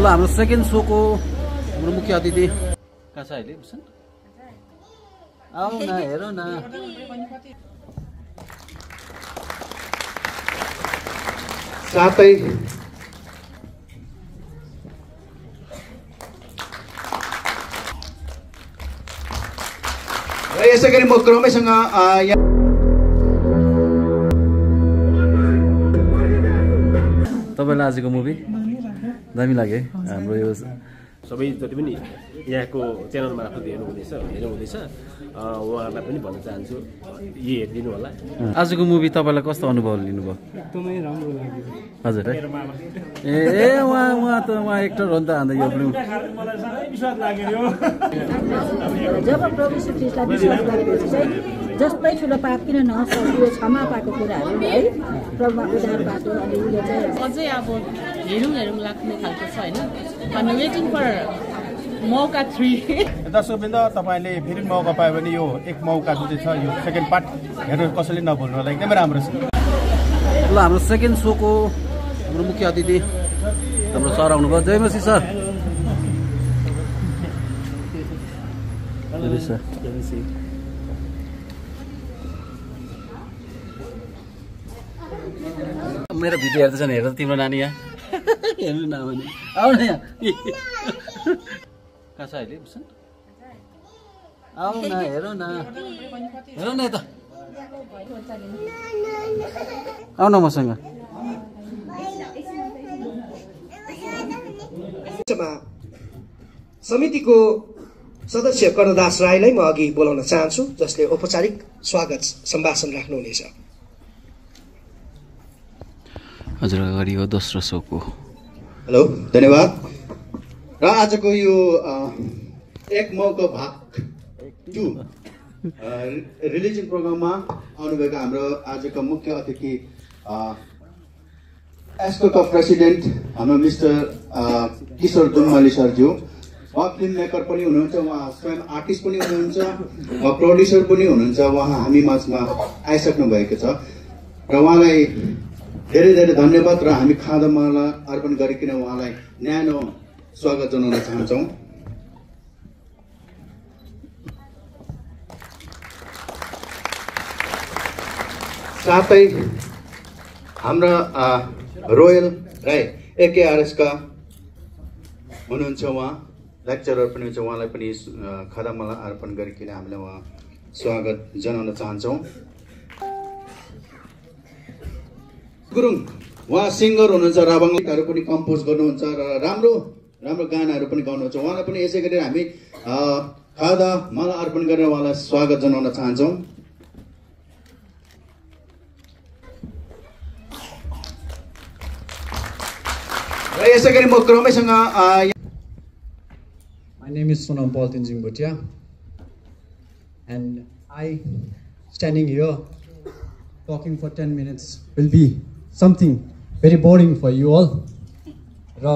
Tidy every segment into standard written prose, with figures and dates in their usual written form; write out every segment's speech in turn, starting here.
ल हाम्रो सेकेन्ड सोको हाम्रो मुख्य अतिथि कहाँ छ अहिले भूषण आऊ न हेरौ न साथै र यसै गरी म क्रमैसँग तपाईलाई आजको मुभी दामी लाग्यो है हाम्रो यो सबै जति पनि यहाँको च्यानल मार्फत हेर्नुहुँदैछ उहाँहरूलाई पनि भन्न चाहन्छु यही हेरिदिनु होला। आजको मुभी तपाईँलाई कस्तो अनुभव लिनुभयो? एकदमै राम्रो लाग्यो हजुर है ए उहाँ एक्टर हो नि त अन्त यो ब्लू मलाई विश्वास लाग्यो जब प्रभु श्री ख्रीष्टलाई विश्वास गरेपछि चाहिँ जस्तै ठुलो पाप किन नसक्यो क्षमा पाएको कुराहरू है प्रभुमा उद्धार बाटो अनि उसले चाहिँ अझै अब हेरौँ लाग्ने खालको छ होइन अनि वेटिङ फर मौका 3। दर्शकवृन्द तपाईँले फेरि मौका पायो भने यो एक मौका जुन चाहिँ छ यो सेकेन्ड पार्ट हेरेर कसैले नभुल्नु होला एकदमै राम्रो छ। ल हाम्रो सेकेन्ड सोको हाम्रो मुख्य अतिथि हाम्रो सर आउनुभयो जयमसी सर। मेरो भिडियो हेर्दैछ नि हेर तिम्रो नानी यहाँ हेर्नु न भने आउन यहाँ कहाँ छ अहिले भूषण आऊ न हेरौ न यता आऊ न मसँग। समितिको सदस्य कर्णदास राईलाई म अघि बोलाउन चाहन्छु जसले औपचारिक स्वागत सम्भाषण राख्नुहुनेछ। हजुर अगाडि हो दोस्रो सोको। हेलो धन्यवाद। र आजको यो एक मौका भाग 2 रिलिजिङ प्रोग्राममा आउनुभएका हाम्रो आजको मुख्य अतिथि एस्कोका प्रेसिडेन्ट हाम्रो मिस्टर किशोर दुम्माली सरज्यू। उहाँ फिल्म मेकर पनि हुनुहुन्छ, उहाँ स्वयं आर्टिस्ट पनि हुनुहुन्छ, उहाँ प्रड्युसर पनि हुनुहुन्छ। उहाँ हामी माझमा आइसक्नु भएको छ र उहाँलाई धेरै धेरै धन्यवाद र हामी खादामाला अर्पण गरिकन उहाँलाई न्यानो स्वागत जनाउन चाहन्छौँ। साथै हाम्रा रोयल राई एकेआरएस का हुनुहुन्छ, उहाँ लेक्चरर पनि हुन्छ। उहाँलाई पनि खादामाला अर्पण गरिकन हामीले उहाँ स्वागत जनाउन चाहन्छौँ। गुरुङ उहाँ सिङ्गर हुनुहुन्छ, राभाङहरू पनि कम्पोज गर्नुहुन्छ र राम्रो राम्रो गानाहरू पनि गाउनुहुन्छ। उहाँलाई पनि यसै गरी हामी खादा माला अर्पण गरेर उहाँलाई स्वागत जनाउन चाहन्छौँ। र यसै गरी म क्रमैसँग My name is Sonam Paul Tenzing Bhutia and I standing here talking for 10 minutes will be something very boring for you all. र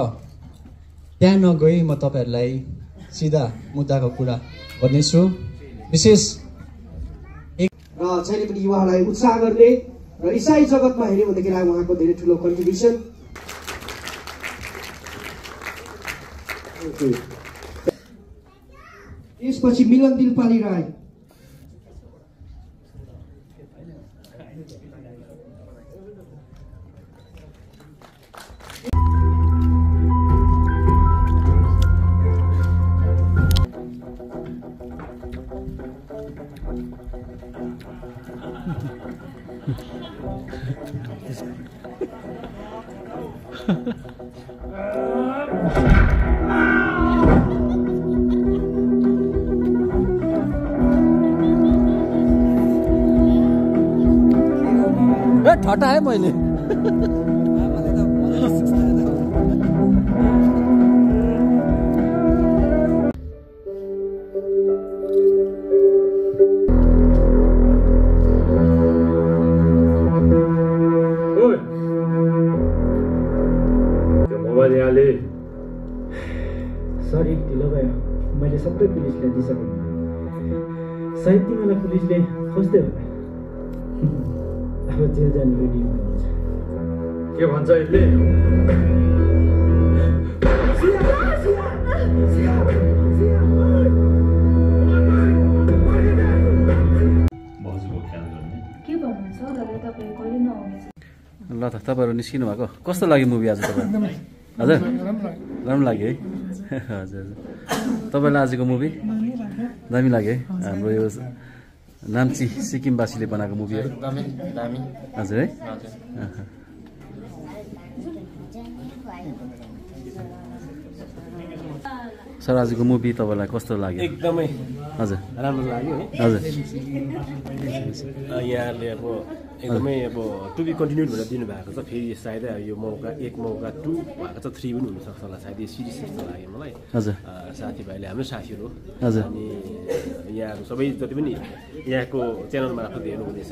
त्यहाँ नगई म तपाईहरुलाई सिधा मुद्दाको कुरा गर्नेछु। विशेष र जहिले पनि युवाहरूलाई उत्साह गर्ने र इसाई जगतमा हेर्यो भनेदेखि उहाँको धेरै ठुलो कन्ट्रिब्युसन। त्यसपछि मिलन दिलपाली राई, ठटाए मैले सरी ढिलो भयो, मैले सबै पुलिसलाई दिइसकेँ। सायद तिमीलाई पुलिसले खोज्दै होला। अब जेल जाने रेडी हुनुहुन्छ। के भन्छ यसले? त तपाईँहरू निस्किनु भएको कस्तो लाग्यो मुभी आज तपाईँ हजुर राम्रो लाग्यो है हजुर तपाईँलाई आजको मुभी दामी लाग्यो है हाम्रो यो नाम्ची सिक्किमवासीले बनाएको मुभीहरू हजुर है सर आजको मुभी तपाईँलाई कस्तो लाग्यो एकदमै हजुर राम्रो लाग्यो है हजुर यहाँले अब एकदमै अब टु बी कन्टिन्युड भनेर दिनुभएको छ फेरि सायद यो मौका 1 मौका 2 भएको छ 3 पनि हुनसक्छ होला सायद यो सिरिज जस्तो लाग्यो मलाई हजुर साथीभाइले हाम्रो साथीहरू हजुर अनि यहाँहरू सबै जति पनि यहाँको च्यानल मार्फत हेर्नुहुँदैछ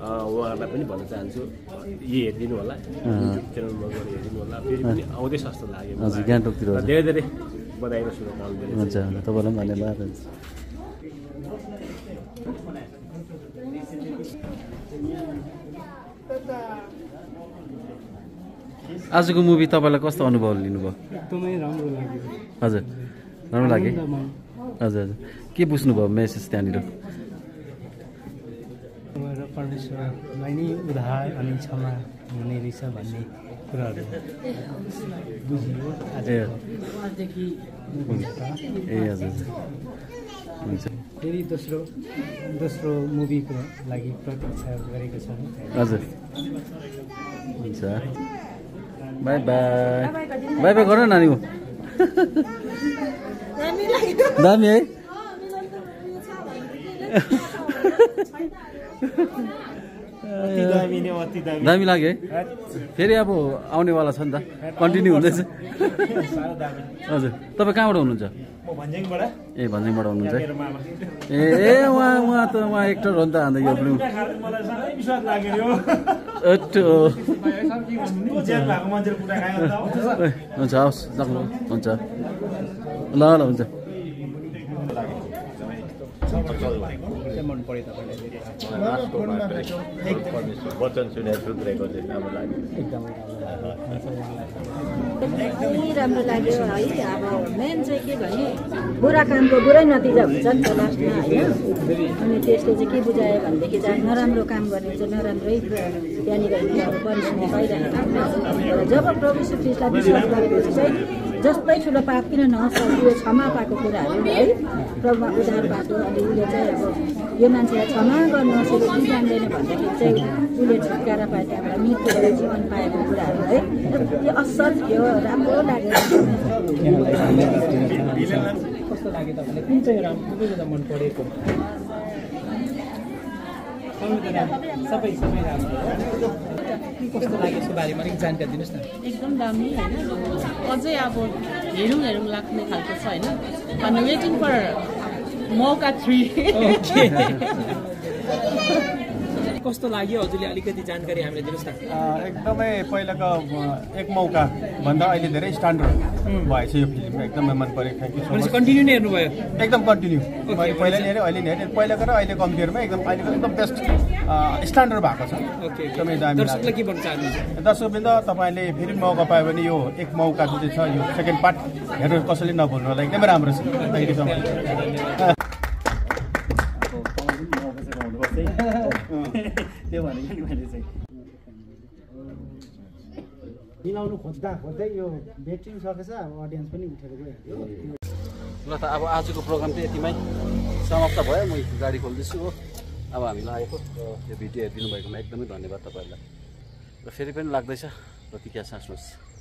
उहाँहरूलाई पनि भन्न चाहन्छु यही हेरिदिनु होला च्यानलमा गएर हेरिदिनु होला फेरि पनि आउँदैछ जस्तो लाग्यो हजुर गान्तोकतिर धेरै धेरै बधाई र शुभकामना हुन्छ तपाईँलाई पनि धन्यवाद आजको मुभी तपाईँलाई कस्तो अनुभव लिनुभयो एकदमै राम्रो लाग्यो हजुर राम्रो लाग्यो हजुर हजुर के बुझ्नुभयो मेसेज त्यहाँनिर परमेश्वरलाई नै उद्धार अनि क्षमा हुने रहेछ भन्ने कुराहरू बुझियो आजदेखि ए हजुर हुन्छ फेरि दोस्रो मुभीको लागि प्रतीक्षा गरेको छौँ हजुर हुन्छ बाई बाई बाई बाई गर नानी हो दामी है दामी लाग्यो है फेरि अब आउनेवाला छ नि त कन्टिन्यू हुँदैछ हजुर तपाईँ कहाँबाट हुनुहुन्छ ए भन्ज्याङबाट हुनुहुन्छ ए उहाँ एक्टर हो नि त अन्त यो ब्लु हुन्छ हवस् हुन्छ ल ल हुन्छ वचन सुनेर सुध्रेको चाहिँ राम्रो लाग्यो एकदमै राम्रो लाग्यो है अब मेन चाहिँ के भने बुरा कामको बुरै नतिजा हुन्छ नि त लास्टमा होइन अनि त्यसले चाहिँ के बुझायो भनेदेखि चाहिँ नराम्रो काम गर्ने चाहिँ नराम्रै त्यहाँनिर अब पनिसमेन्ट पाइरहेको हुन्छ जब प्रभु यीशु ख्रीष्टलाई विश्वास गरेपछि चाहिँ जस्तै ठुलो पाप किन नहोस् त्यो क्षमा पाएको कुराहरू है प्रभुमा उद्धार पाएको अनि उसले चाहिँ अब यो मान्छेलाई क्षमा गर्नुहोस् यसले के जान्दैन भन्दाखेरि चाहिँ उसले छुटकारा पाए त्यहाँबाट मृत्युबाट जीवन पाएको कुराहरू है त्यो असल थियो राम्रो लाग्यो कस्तो लाग्यो तपाईँलाई कुन चाहिँ राम्रो मन परेको सबै राम्रो कस्तो लाग्यो यसको बारेमा अलिक जानकारी दिनुहोस् न एकदम दामी होइन अझै अब हेरौँ लाग्ने खालको छ होइन अनि वेटिङ फर मौका 3 कस्तो लाग्यो हजुरले अलिकति जानकारी हामीलाई दिनुहोस् न एकदमै पहिलाको 1 मौका भन्दा अहिले धेरै स्ट्यान्डर्ड भएछ यो फिल्म एकदमै मन परेको thank you so much continue नै हेर्नुभयो एकदम कन्टिन्यू पहिला नि हेरेँ अहिले नि हेरेँ पहिलाको र अहिले कम्पेयरमा अहिलेको एकदम बेस्ट स्ट्यान्डर्ड भएको छ एकदमै दामी दर्शकलाई के भन्न चाहनुहुन्छ दर्शकवृन्द तपाईँले फेरि मौका पायो भने यो 1 मौका जुन चाहिँ छ यो सेकेन्ड पार्ट हेरेर कसैले नभुल्नु होला एकदमै राम्रो छ थ्याङ्क यू सो मच त्यो भनेको नि मैले चाहिँ मिलाउनु खोज्दै यो ब्याट्री सकेछ अब अडियन्स पनि उठेर गइहाल्यो ल त अब आजको प्रोग्राम चाहिँ यतिमै समाप्त भयो म गाडी खोल्दैछु हो अब हामीलाई आएको यो भिडियो हेरिदिनु भएकोमा एकदमै धन्यवाद तपाईँहरूलाई र फेरि पनि लाग्दैछ प्रतिक्रिया साँच्नुहोस्